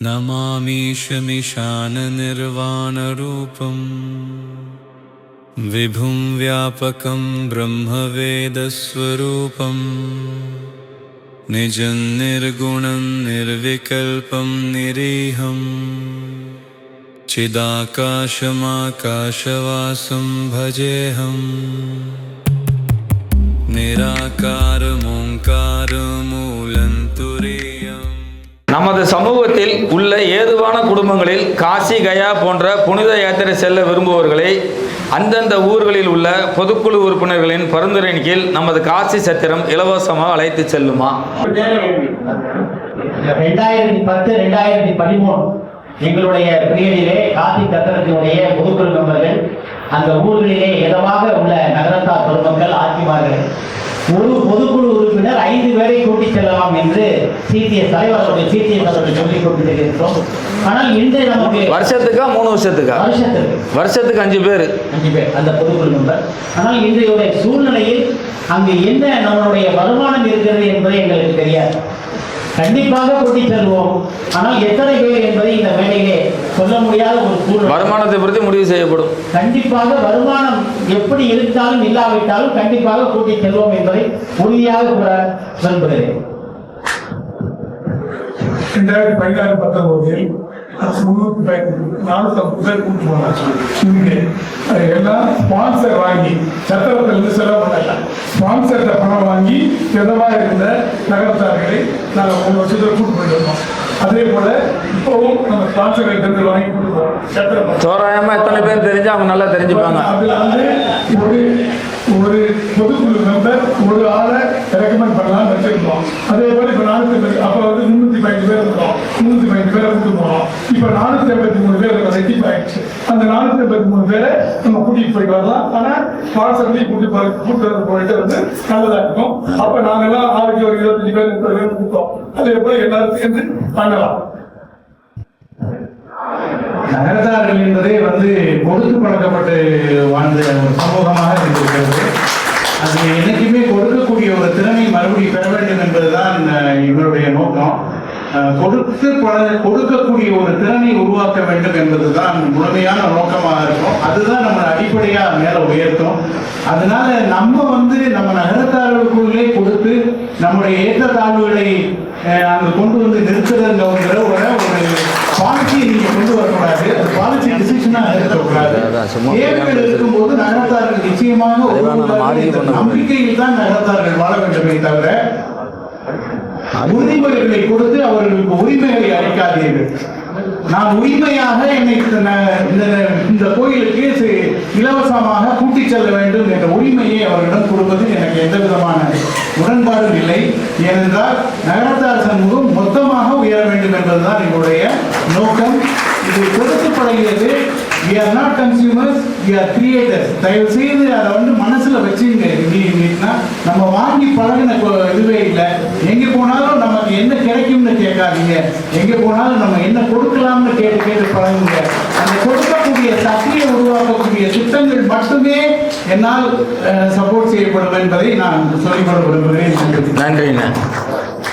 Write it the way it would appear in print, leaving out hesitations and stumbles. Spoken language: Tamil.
नमामीशमिशाननिर्वाणरूपं विभुं व्यापकं ब्रह्मवेदस्वरूपं निजं निर्गुणं निर्विकल्पं निरीहं चिदाकाशमाकाशवासं भजेऽहं निराकारमोङ्कारमूलन्तुरीयम्. நமது சமூகத்தில் உள்ள ஏதுவான குடும்பங்களில் காசி கயா போன்ற புனித யாத்திரை செல்ல விரும்புபவர்களை அந்தந்த ஊர்களில் உள்ள பொதுக்குழு உறுப்பினர்களின் பரிந்துரையின் கீழ் நமது காசி சத்திரம் இலவசமாக அழைத்து செல்லுமா? 2010-2013 எங்களுடைய பீரியடிலே காசி சத்திரத்தினுடைய பொதுக்குழு மெம்பர்கள் அந்த ஊர்களிலே இதமாக உள்ள நகரத்தார் பொதுமக்கள் ஆட்சிமார்கள் ஒரு பொதுக்குழு உறுப்பினர் 5 பேரை கூட்டி செல்லலாம் என்று சிடிஎஸ் தலைவர்களுடைய சிடிஎஸ் அவர்கள் சொல்லிக் கொண்டிருக்கிறோம். ஆனால் இன்றைய நமக்கு வருஷத்துக்கா 3 வருஷத்துக்கா? வருஷத்துக்கு 5 பேர் அந்த பொதுக்குழு மெம்பர். ஆனால் இன்றைய சூழ்நிலையில் அங்கு என்ன நம்மளுடைய வருமானம் இருக்கிறது என்பது எங்களுக்கு தெரியாது. கண்டிப்பாக கூட்டி செல்வோம். ஆனால் எத்தனை பேர் என்பதை இந்த வேலையிலே சொல்ல முடியாத ஒரு சூழ்நிலை. வருமானத்தை பொறுத்து முடிவு செய்யப்படும். கண்டிப்பாக வருமானம் எப்படி இருந்தாலும் இல்லாவிட்டாலும் கண்டிப்பாக கூட்டி செல்வோம் என்பதை உறுதியாக கூற விரும்புகிறேன். 2016-19 450 பேர் கூட்டு போனாங்க. எல்லாம் ஸ்பான்சர் வாங்கி சத்திரத்திலிருந்து செலவு பண்ணல, ஸ்பான்சர்கிட்ட பணம் வாங்கி விதமாக இருந்த நகரத்தார்களை நாங்கள் 3 வருஷத்துல கூட்டு போயிட்டு வந்தோம். அதே போல இப்பவும் நம்ம ஸ்பான்சர்கள் இருந்து வாங்கி கூட்டு போவோம். தோராயமா எத்தனை பேர் தெரிஞ்சு அவங்க நல்லா தெரிஞ்சுப்பாங்க. அதுல வந்து ஒரு பொதுக்குழு மெம்பர் ஒரு ஆளை ரெக்கமெண்ட் பண்ணலாம் வச்சிருந்தோம். அதே போல இப்ப 450 அப்ப வந்து 315 பேர் இருந்தோம். 315 பேரை கூட்டு போனோம். இப்ப 483 பேர் ரெட்டிப் ஆயிடுச்சு. அந்த 483 பேரை நம்ம கூட்டிட்டு போயிட்டு வரலாம். ஆனா ஸ்பான்சர்களையும் போயிட்டு வந்து நல்லதா இருக்கும். அப்ப நாங்கெல்லாம் ஆளுக்கு ஒரு 25 பேர் 30 பேர் கொடுத்தோம். அதே போல எல்லாரும் சேர்ந்து பண்ணலாம். நகரத்தார்கள் என்பதே கொடுத்து பழக்கப்பட்டு வாழ்ந்த ஒரு சமூகமாக இருந்திருக்கிறது. அது என்னைக்குமே கொடுக்கக்கூடிய ஒரு திறமை மறுபடியும் பெற வேண்டும் என்பதுதான் எங்களுடைய நோக்கம். கொடுக்கக்கூடிய ஒரு திறனை உருவாக்க வேண்டும் என்பதுதான் முழுமையான நோக்கமாக இருக்கும். அதுதான் நம்ம அடிப்படையா மேல உயர்த்தும். அதனால நம்ம நம்ம நகரத்தார்களுக்குள்ளே கொடுத்து நம்முடைய ஏற்றத்தாழ்வுகளை அங்க கொண்டு வந்து நிறுத்துறதுங்கிற ஒரு பாலிசியை நீங்க கொண்டு வரக்கூடாது. அது பாலிசி டிசிஷனா இருக்கக்கூடாது. தேவைகள் இருக்கும்போது நகரத்தார்கள் நிச்சயமாக நம்பிக்கையில் தான் நகரத்தார்கள் வாழ வேண்டுமே தவிர உரிமைகளை கொடுத்து அவர்களுக்கு உரிமைகளை அளிக்காதீர்கள். நான் உரிமையாக என்னை இந்த கோயிலுக்கு இலவசமாக கூட்டி செல்ல வேண்டும் என்ற உரிமையை அவர்களிடம் கொடுப்பது எனக்கு எந்த விதமான உடன்பாடும் இல்லை. ஏனென்றால் நகரத்தார் சமூகம் மொத்தமாக உயர வேண்டும் என்பதுதான் எங்களுடைய நோக்கம். இது கொடுத்து பழகியது. We are not consumers, we are creators. தயவு செய்து அதை மனசுல வச்சுங்க. நம்ம வாங்கி பழகின இதுவே இல்லை. எங்க போனாலும் நமக்கு என்ன கிடைக்கும்னு கேட்காதீங்க. எங்க போனாலும் நம்ம என்ன கொடுக்கலாம்னு கேட்டு பழகுங்க. அந்த கொடுக்கக்கூடிய சக்தியை உருவாக்கக்கூடிய திட்டங்கள் மட்டுமே என்னால் சப்போர்ட் செய்யப்படும் என்பதை நான் சொல்லிக்கொள்ள விரும்புகிறேன். நன்றி.